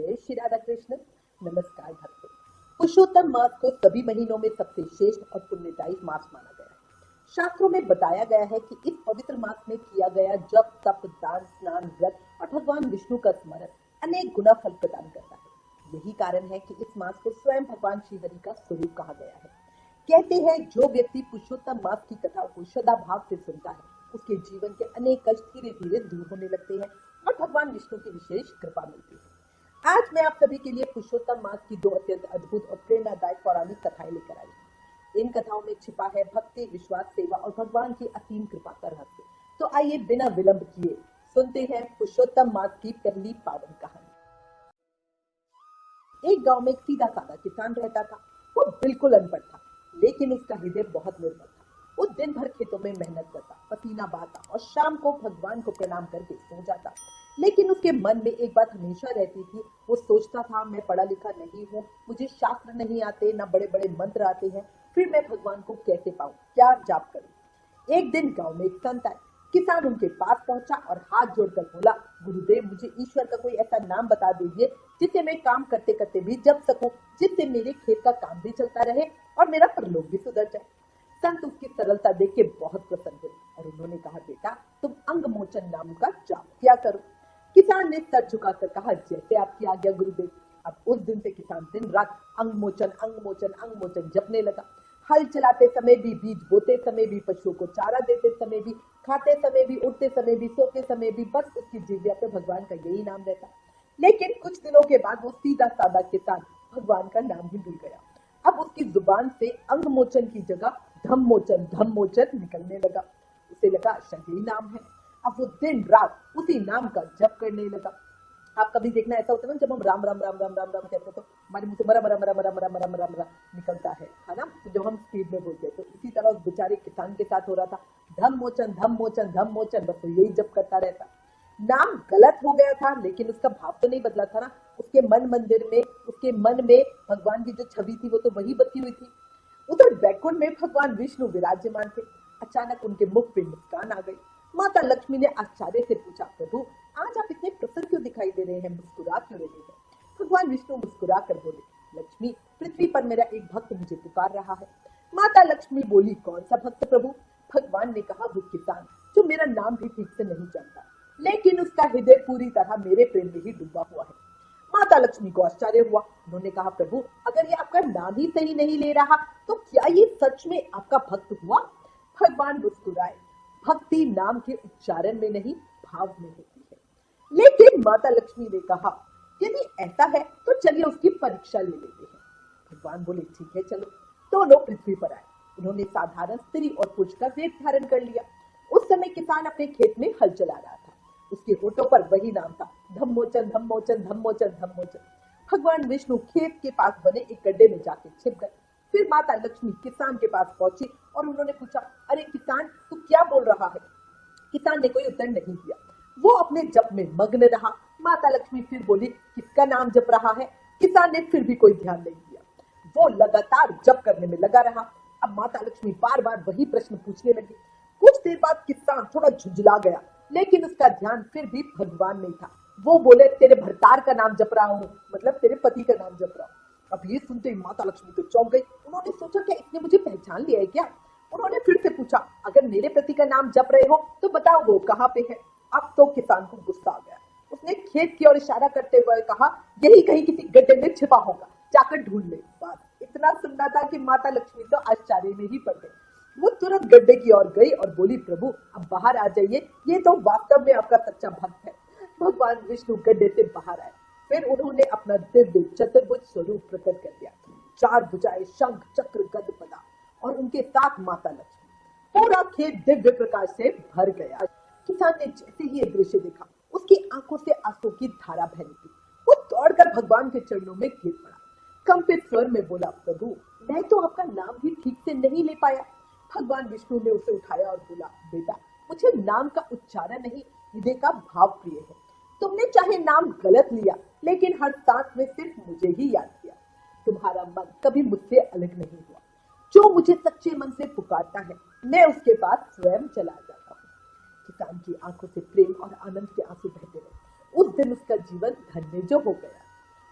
जय श्री राधा कृष्ण। नमस्कार भक्तों। पुरुषोत्तम मास को सभी महीनों में सबसे श्रेष्ठ और पुण्यदायी मास माना गया है। शास्त्रों में बताया गया है कि इस पवित्र मास में किया गया जप, तप, दान, स्नान, व्रत और भगवान विष्णु का स्मरण अनेक गुना फल प्रदान करता है। यही कारण है कि इस मास को स्वयं भगवान श्री हरि का स्वरूप कहा गया है। कहते हैं जो व्यक्ति पुरुषोत्तम मास की कथा को श्रद्धा भाव से सुनता है उसके जीवन के अनेक कष्ट धीरे धीरे दूर होने लगते हैं और भगवान विष्णु की विशेष कृपा मिलती है। आज मैं आप सभी के लिए पुरुषोत्तम मास की दो अत्यंत अद्भुत और प्रेरणादायक पौराणिक कथाएं लेकर आई हूँ। इन कथाओं में छिपा है भक्ति, विश्वास, सेवा और भगवान की असीम कृपा का रहस्य। तो आइए बिना विलंब किए सुनते हैं पुरुषोत्तम मास की पहली पावन कहानी। एक गांव में एक सीधा साधा किसान रहता था। वो बिल्कुल अनपढ़ था, लेकिन उसका हृदय बहुत निर्मल था। वो दिन भर खेतों में मेहनत करता, पसीना बहाता और शाम को भगवान को प्रणाम करके सो जाता। लेकिन उसके मन में एक बात हमेशा रहती थी। वो सोचता था, मैं पढ़ा लिखा नहीं हूँ, मुझे शास्त्र नहीं आते, ना बड़े बड़े मंत्र आते हैं, फिर मैं भगवान को कैसे पाऊँ, क्या जाप करूँ। एक दिन गाँव में एक संत आए। किसान उनके पास पहुंचा और हाथ जोड़कर बोला, गुरुदेव, मुझे ईश्वर का कोई ऐसा नाम बता दीजिए जिससे मैं काम करते करते भी जप सकूं, जिससे मेरे खेत का काम भी चलता रहे और मेरा परलोक भी सुधर जाए। संत उसकी सरलता देख के बहुत प्रसन्न हुए और उन्होंने कहा, बेटा, तुम अंग मोचन नाम का जाप किया करो। किसान ने सर झुकाकर कहा, जैसे आपकी आज्ञा गुरुदेव। अब उस दिन से किसान दिन रात अंग मोचन जपने लगा। हल चलाते समय भी, बीज बोते समय भी, पशुओं को चारा देते समय भी, खाते समय भी, उठते समय भी, सोते समय भी, बस उसकी जिह्वा पे भगवान का यही नाम रहता। लेकिन कुछ दिनों के बाद वो सीधा साधा किसान भगवान का नाम ही भूल गया। अब उसकी जुबान से अंग मोचन की जगह धम मोचन निकलने लगा। उसे लगा शायद यही नाम है। अब वो दिन रात उसी नाम का जप करने लगा। आप कभी देखना ऐसा होता है ना, जब हम राम राम राम राम राम राम कहते हैं तो हमारे मुंह से मरा मरा मरा मरा मरा मरा मरा मरा निकलता है ना। तो जब हम स्पीड में बोलते हैं तो इसी तरह उस बेचारे किसान के साथ हो रहा था। धम मोचन, बस वो यही जप करता रहता। नाम गलत हो गया था, लेकिन उसका भाव तो नहीं बदला था ना। उसके मन में भगवान की जो छवि थी वो तो वही बसी हुई थी। उधर बैकुंठ में भगवान विष्णु विराजमान थे। अचानक उनके मुख पे मुस्कान आ गई। माता लक्ष्मी ने आश्चर्य से पूछा, प्रभु, आज आप इतने प्रसन्न क्यों दिखाई दे रहे हैं, मुस्कुरा क्यों रहे हैं। भगवान विष्णु मुस्कुरा कर बोले, लक्ष्मी, पृथ्वी पर मेरा एक भक्त मुझे पुकार रहा है। माता लक्ष्मी बोली, कौन सा भक्त प्रभु। भगवान ने कहा, वो किसान जो मेरा नाम भी ठीक से नहीं जानता, लेकिन उसका हृदय पूरी तरह मेरे प्रेम में ही डूबा हुआ है। माता लक्ष्मी को आश्चर्य हुआ। उन्होंने कहा, प्रभु, अगर ये आपका नाम ही सही नहीं ले रहा तो क्या ये सच में आपका भक्त हुआ। भगवान मुस्कुराए। भक्ति नाम के उच्चारण में नहीं, भाव में होती है। लेकिन माता लक्ष्मी ने कहा, यदि ऐसा है तो चलिए उसकी परीक्षा ले लेते हैं। भगवान बोले, ठीक है, चलो। दोनों पृथ्वी पर आए। उन्होंने साधारण स्त्री और पुरुष का वेश धारण कर लिया। उस समय किसान अपने खेत में हल चला रहा था। उसके होठों पर वही नाम था, धम मोचन। भगवान विष्णु खेत के पास बने एक गड्ढे में जाके छिप गए। फिर माता लक्ष्मी किसान के पास पहुंची और उन्होंने पूछा, अरे किसान, तू क्या बोल रहा है। किसान ने कोई उत्तर नहीं दिया। वो अपने जप में मग्न रहा। माता लक्ष्मी फिर बोली, किसका नाम जप रहा है। किसान ने फिर भी कोई ध्यान नहीं दिया। वो लगातार जप करने में लगा रहा। अब माता लक्ष्मी बार बार वही प्रश्न पूछने लगी। कुछ देर बाद किसान थोड़ा झुंझला गया, लेकिन उसका ध्यान फिर भी भगवान में था। वो बोले, तेरे भरतार का नाम जप रहा हूँ, मतलब तेरे पति का नाम जप रहा हूँ। अब ये सुनते ही माता लक्ष्मी तो चौंक गई। उन्होंने सोचा, क्या इसने मुझे पहचान लिया है क्या। उन्होंने फिर से पूछा, अगर मेरे पति का नाम जप रहे हो तो बताओ वो कहाँ पे है। अब तो किसान को गुस्सा आ गया। उसने खेत की ओर इशारा करते हुए कहा, यही कहीं किसी गड्ढे में छिपा होगा, जाकर ढूंढ ले। बस इतना सुनना था कि माता लक्ष्मी तो आश्चर्य में ही पड़ गई। वो तुरंत गड्ढे की ओर गई और बोली, प्रभु, अब बाहर आ जाइए, ये तो वास्तव में आपका सच्चा भक्त है। भगवान विष्णु गड्ढे से बाहर आए। फिर उन्होंने अपना दिव्य चतुर्भुज स्वरूप प्रकट कर दिया। 4 भुजाएं, शंख, चक्र, गद, पदा और उनके साथ माता लक्ष्मी। पूरा खेत दिव्य प्रकाश से भर गया। किसान ने जैसे ही ये दृश्य देखा, उसकी आंखों से आंसू की धारा बह निकली। वो दौड़कर भगवान के चरणों में गिर पड़ा। कंपित स्वर में बोला, प्रभु, मैं तो आपका नाम भी ठीक से नहीं ले पाया। भगवान विष्णु ने उसे उठाया और बोला, बेटा, मुझे नाम का उच्चारण नहीं, हृदय का भाव प्रिय है। तुमने चाहे नाम गलत लिया, लेकिन हर सांस में सिर्फ मुझे ही याद किया। तुम्हारा मन कभी मुझसे अलग नहीं हुआ। जो मुझे सच्चे मन से पुकारता है, मैं उसके पास स्वयं चला जाता हूँ। किसान की आंखों से प्रेम और आनंद के आंसू बहते रहे। उस दिन उसका जीवन धन्य जो हो गया।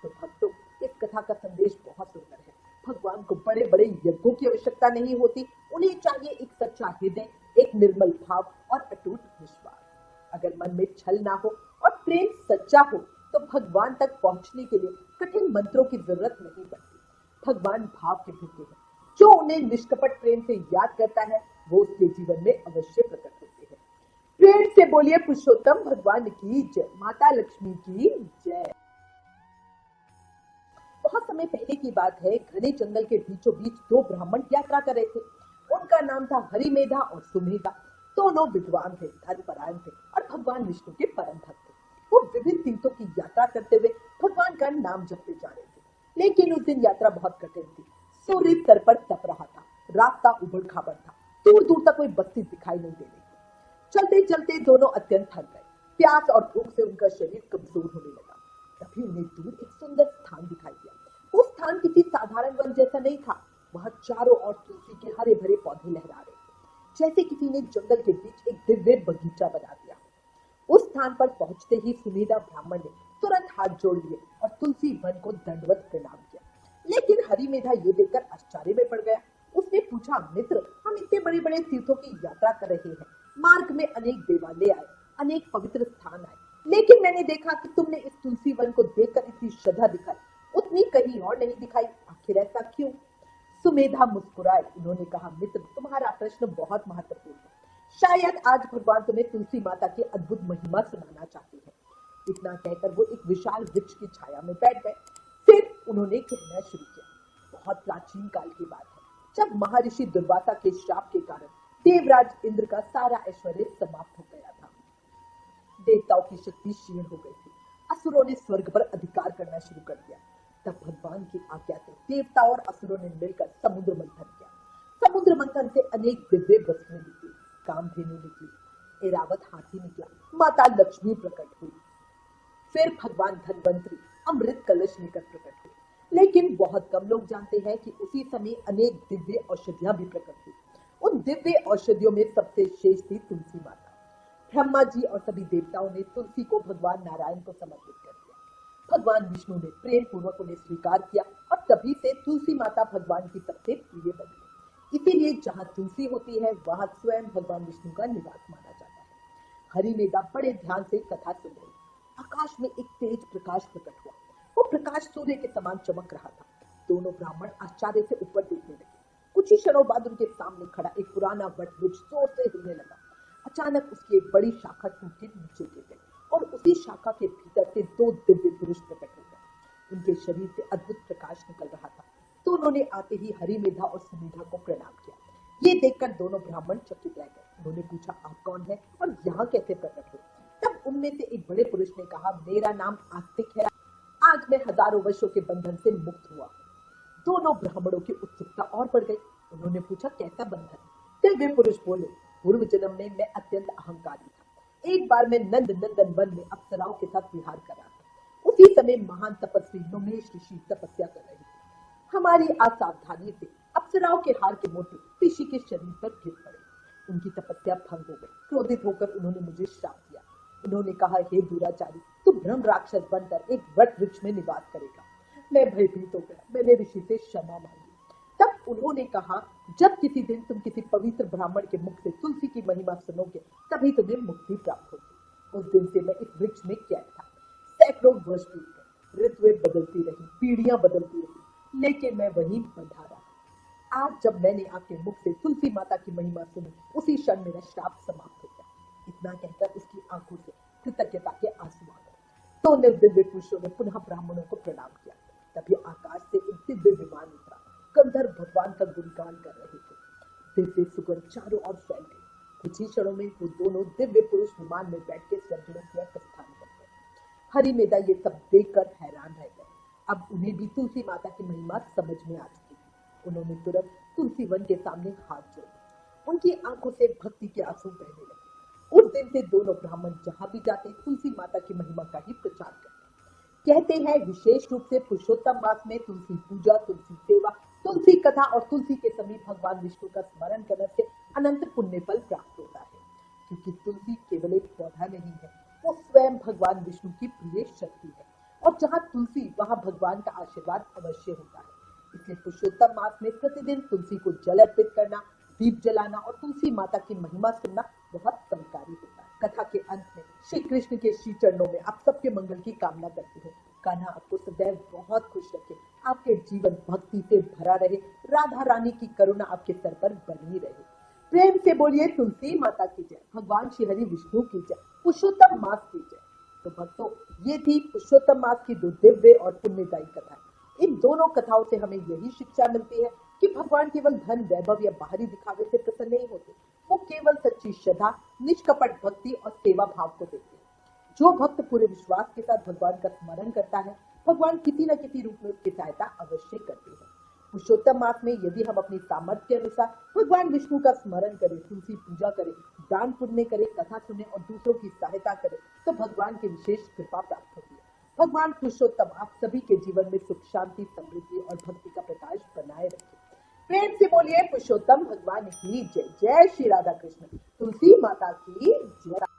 तो भक्तों, इस कथा का संदेश बहुत सुंदर है। भगवान को बड़े बड़े यज्ञों की आवश्यकता नहीं होती, उन्हें चाहिए एक सच्चा हृदय, एक निर्मल भाव और अटूट विश्वास। अगर मन में छल ना हो और प्रेम सच्चा हो तो भगवान तक पहुंचने के लिए कठिन मंत्रों की जरूरत नहीं पड़ती। भगवान भाव के भूखे हैं, जो उन्हें निष्कपट प्रेम से याद करता है वो उसके जीवन में अवश्य प्रकट होते हैं। प्रेम से बोलिए पुरुषोत्तम भगवान की जय, माता लक्ष्मी की जय। बहुत समय पहले की बात है, घने जंगल के बीचों बीच दो ब्राह्मण यात्रा कर रहे थे। उनका नाम था हरिमेधा और सुमेधा। दोनों विद्वान थे, धर्मपरायण थे और भगवान विष्णु के परम भक्त थे। वो विभिन्न तीर्थों की यात्रा करते हुए भगवान का नाम जपते जा रहे थे। लेकिन उस दिन यात्रा बहुत कठिन थी। सूर्य सर पर तप रहा था, रास्ता उबड़ खाबड़ था, दूर दूर तक कोई बस्ती दिखाई नहीं दे रही थी। चलते चलते दोनों अत्यंत थक गए। प्यास और भूख से उनका शरीर कमजोर होने लगा। तभी उन्हें दूर एक सुंदर स्थान दिखाई दिया। वो स्थान किसी साधारण वन जैसा नहीं था। वहां चारों ओर तुलसी के हरे भरे पौधे लहरा रहे थे, जैसे किसी ने जंगल के बीच एक दिव्य बगीचा बना दिया। उस स्थान पर पहुंचते ही सुमेधा ब्राह्मण ने तुरंत हाथ जोड़ लिए और तुलसी वन को दंडवत प्रणाम किया। लेकिन हरिमेधा ये देखकर आश्चर्य में पड़ गया। उसने पूछा, मित्र, हम इतने बड़े बड़े तीर्थों की यात्रा कर रहे हैं, मार्ग में अनेक देवालय आए, अनेक पवित्र स्थान आए, लेकिन मैंने देखा कि तुमने इस तुलसी वन को देखकर इतनी श्रद्धा दिखाई, उतनी कहीं और नहीं दिखाई, आखिर ऐसा क्यों? सुमेधा मुस्कुराए। उन्होंने कहा, मित्र, तुम्हारा प्रश्न बहुत महत्वपूर्ण है। शायद आज भगवान तुम्हें तुलसी माता की अद्भुत महिमा सुनाना चाहते हैं। इतना कहकर वो एक विशाल वृक्ष की छाया में बैठ गए। फिर उन्होंने कहना शुरू किया। बहुत प्राचीन काल की बात है, जब महर्षि दुर्वासा के श्राप के कारण देवराज इंद्र का सारा ऐश्वर्य समाप्त हो गया था। देवताओं की शक्ति क्षीण हो गई थी। असुरों ने स्वर्ग पर अधिकार करना शुरू कर दिया। तब भगवान की आज्ञा से देवता और असुरों ने मिलकर समुद्र मंथन किया। समुद्र मंथन से अनेक दिव्य वस्तुएं निकली। कामधेनु निकली, ऐरावत हाथी निकला, माता लक्ष्मी प्रकट हुई। फिर भगवान धन्वंतरी अमृत कलश लेकर प्रकट हुए। लेकिन बहुत कम लोग जानते हैं कि उसी समय अनेक दिव्य औषधियां भी प्रकट हुई। उन दिव्य औषधियों में सबसे श्रेष्ठ थी तुलसी माता। ब्रह्मा जी और सभी देवताओं ने तुलसी को भगवान नारायण को समर्पित कर दिया। भगवान विष्णु ने प्रेम पूर्वक उन्हें स्वीकार किया और तभी से तुलसी माता भगवान की सबसे प्रिय बन गई। इसीलिए जहाँ तुलसी होती है वहां स्वयं भगवान विष्णु का निवास माना जाता है। हरिमेधा बड़े ध्यान से कथा सुन रही। आकाश में एक तेज प्रकाश प्रकट हुआ। वो प्रकाश सूर्य के समान चमक रहा था। दोनों ब्राह्मण आश्चर्य से ऊपर देखने लगे। कुछ ही क्षणों बाद उनके सामने खड़ा एक पुराना वट वृक्ष जोर से हिलने लगा। अचानक उसकी एक बड़ी शाखा टूट के नीचे गिर गई और उसी शाखा के भीतर से दो दिव्य पुरुष प्रकट हो गए। उनके शरीर से अद्भुत प्रकाश निकल रहा था। दोनों ने आते ही हरिमेधा और सुमेधा को प्रणाम किया। ये देखकर दोनों ब्राह्मण चकित रह गए। उन्होंने पूछा, आप कौन है और यहाँ कैसे प्रकट हुए? तब उनमें से एक बड़े पुरुष ने कहा, मेरा नाम आस्तिक है। आज मैं हजारों वर्षों के बंधन से मुक्त हुआ। दोनों ब्राह्मणों की उत्सुकता और बढ़ गई। उन्होंने पूछा, कैसा बंधन? दिव्य पुरुष बोले, पूर्व जन्म में मैं अत्यंत अहंकारी था। एक बार मैं नंद नंदन वन में अप्सराओं के साथ विहार कर रहा था। उसी समय महान तपस्वी नोमेश ऋषि तपस्या कर रहे थे। हमारी असावधानी से अप्सराओं के हार के मोती ऋषि के शरीर पर गिर पड़े। उनकी तपस्या भंग हो गई। क्रोधित होकर उन्होंने मुझे श्राप दिया। उन्होंने कहा, हे दुराचारी, तू ब्रह्म राक्षस बनकर एक वट वृक्ष में निवास करेगा। मैं भयभीत हो गया। मैंने ऋषि से क्षमा मांगी। तब उन्होंने कहा, जब किसी दिन तुम किसी पवित्र ब्राह्मण के मुख से तुलसी की महिमा सुनोगे तभी तुम्हें मुक्ति प्राप्त होगी। उस दिन से मैं इस वृक्ष में कैद था। सैकड़ों वर्ष बीत गए, ऋतुएं बदलती रही, पीढ़ियां बदलती रही, लेकिन मैं वहीं बंधा रहा। आज जब मैंने आपके मुख से तुलसी माता की महिमा सुनी, उसी क्षण मेरा श्राप समाप्त हो गया। इतना कहकर उसकी आंखों से कृतज्ञता के आंसू आ गए। तो निर्दिव्य पुरुषों ने पुनः ब्राह्मणों को प्रणाम किया। तभी आकाश से एक दिव्य विमान उतरा। गंधर्व भगवान का गुणगान कर रहे थे। दिव्य सुगंध चारों ओर फैल गई। कुछ ही क्षणों में वो दोनों दिव्य पुरुष विमान में बैठ के स्वर्गलोक की ओर प्रस्थान कर गए। हरिमेधा ये सब देखकर हैरान रह गए। अब उन्हें भी तुलसी माता की महिमा समझ में आ चुकी थी। उन्होंने तुरंत तुलसी वन के सामने हाथ जोड़े। उनकी आंखों से भक्ति के आंसू बहने लगे। उस दिन से दोनों ब्राह्मण जहां भी जाते तुलसी माता की महिमा का ही प्रचार करते। कहते हैं, विशेष रूप से पुरुषोत्तम मास में तुलसी पूजा, तुलसी सेवा, तुलसी कथा और तुलसी के समीप भगवान विष्णु का स्मरण करने से अनंत पुण्य फल प्राप्त होता है। क्योंकि तुलसी केवल एक पौधा नहीं है, वो स्वयं भगवान विष्णु की प्रिय शक्ति है। और जहाँ तुलसी वहाँ भगवान का आशीर्वाद अवश्य होता है। इसलिए पुरुषोत्तम मास में प्रतिदिन तुलसी को जल अर्पित करना, दीप जलाना और तुलसी माता की महिमा सुनना बहुत फलकारी होता है। कथा के अंत में श्री कृष्ण के श्री चरणों में आप सबके मंगल की कामना करती हूँ। कान्हा आपको सदैव बहुत खुश रखे, आपके जीवन भक्ति से भरा रहे, राधा रानी की करुणा आपके सर पर बनी रहे। प्रेम से बोलिए तुलसी माता की जय, भगवान श्री हरि विष्णु की जय, पुरुषोत्तम मास की जय। तो भक्तों, ये थी पुरुषोत्तम मास की दो दिव्य और पुण्यदायी कथाएं। इन दोनों कथाओं से हमें यही शिक्षा मिलती है कि भगवान केवल धन, वैभव या बाहरी दिखावे से प्रसन्न नहीं होते। वो केवल सच्ची श्रद्धा, निष्कपट भक्ति और सेवा भाव को देते हैं। जो भक्त पूरे विश्वास के साथ भगवान का स्मरण करता है, भगवान किसी न किसी रूप में उसकी सहायता अवश्य करते हैं। पुरुषोत्तम मास में यदि हम अपनी सामर्थ्य के अनुसार भगवान विष्णु का स्मरण करें, तुलसी पूजा करें, दान पुण्य करें, कथा सुने और दूसरों की सहायता करें, तो भगवान की विशेष कृपा प्राप्त होती है। भगवान पुरुषोत्तम आप सभी के जीवन में सुख, शांति, समृद्धि और भक्ति का प्रकाश बनाए रखे। प्रेम से बोलिए पुरुषोत्तम भगवान की जय। जय श्री राधा कृष्ण, तुलसी माता की जय।